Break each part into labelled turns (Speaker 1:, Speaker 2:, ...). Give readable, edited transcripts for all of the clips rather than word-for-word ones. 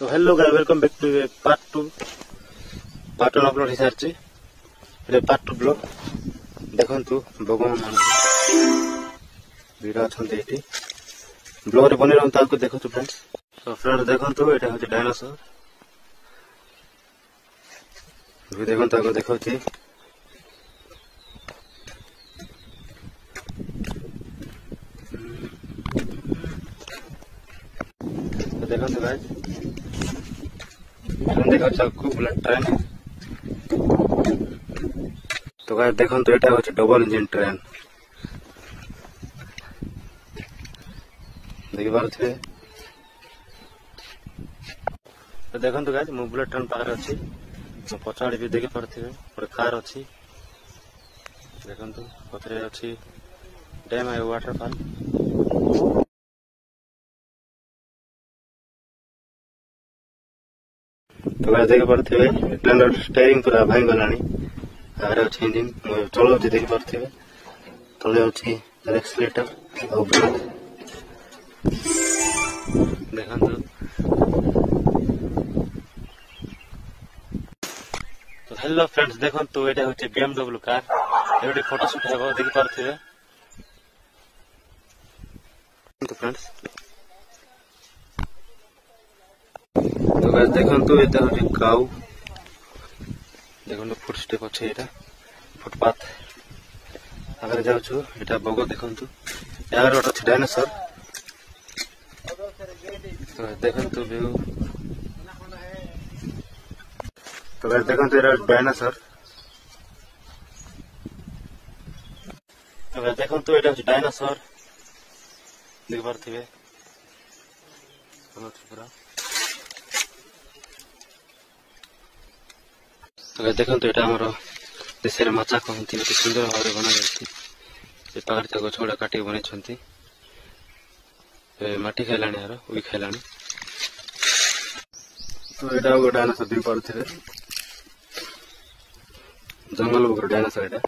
Speaker 1: तो hello guys welcome back to part 1 upload Hisar part 2 blog देखु भगवान मान भिड़ अच्छा ब्लॉग बनी रहा देखु फ्रेंड्स। तो फ्रेंड्स देखु यहाँ हूँ डायनासोर देखु देखा देखो गाइस देखा खूब बुलेट ट्रेन। तो गाइस देखो यहाँ हूँ डबल इंजिन ट्रेन देखिपे। तो देखो गाइस मु बुलेट ट्रेन पाखे अच्छी पछाड़ी भी देखिपे गोटे कार अच्छी देखो पथरे अच्छी डैम है वाटरफॉल। तो गाइस देखिपे ट्रेन स्टेयरिंग पूरा भांगी गलानी आगे अच्छे इंजिन चलो देखिपे तले अच्छी एक्सीलेटर और ब्रेक देखो। तो हेलो फ्रेंड्स देखो तो ये हूँ BMW कार ये फोटोशूट है देखिपे। तो फ्रेंड्स तो गाइस देखो ये हूँ काउ देखो फुट स्टेप अच्छे यहाँ फुटपाथ आगे जाऊँ यहाँ बग देखु यार गोटे अच्छे डायनासोर। तो देखो व्यू तो गाइस देखो डायनासोर। तो गाइस देखो यहाँ हूँ डायनासोर देखिपे पूरा। तो गाइस देखो यहाँ आम देश में माचा कहते सुंदर भाव में बना जाए पाखे गछ गुड़ा काटिक बनई माटी खाला यार उई खाला। तो यहाँ गोटे डायनासोर देखिपे जंगल गोटे डायनासोर यहाँ।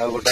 Speaker 1: गोटे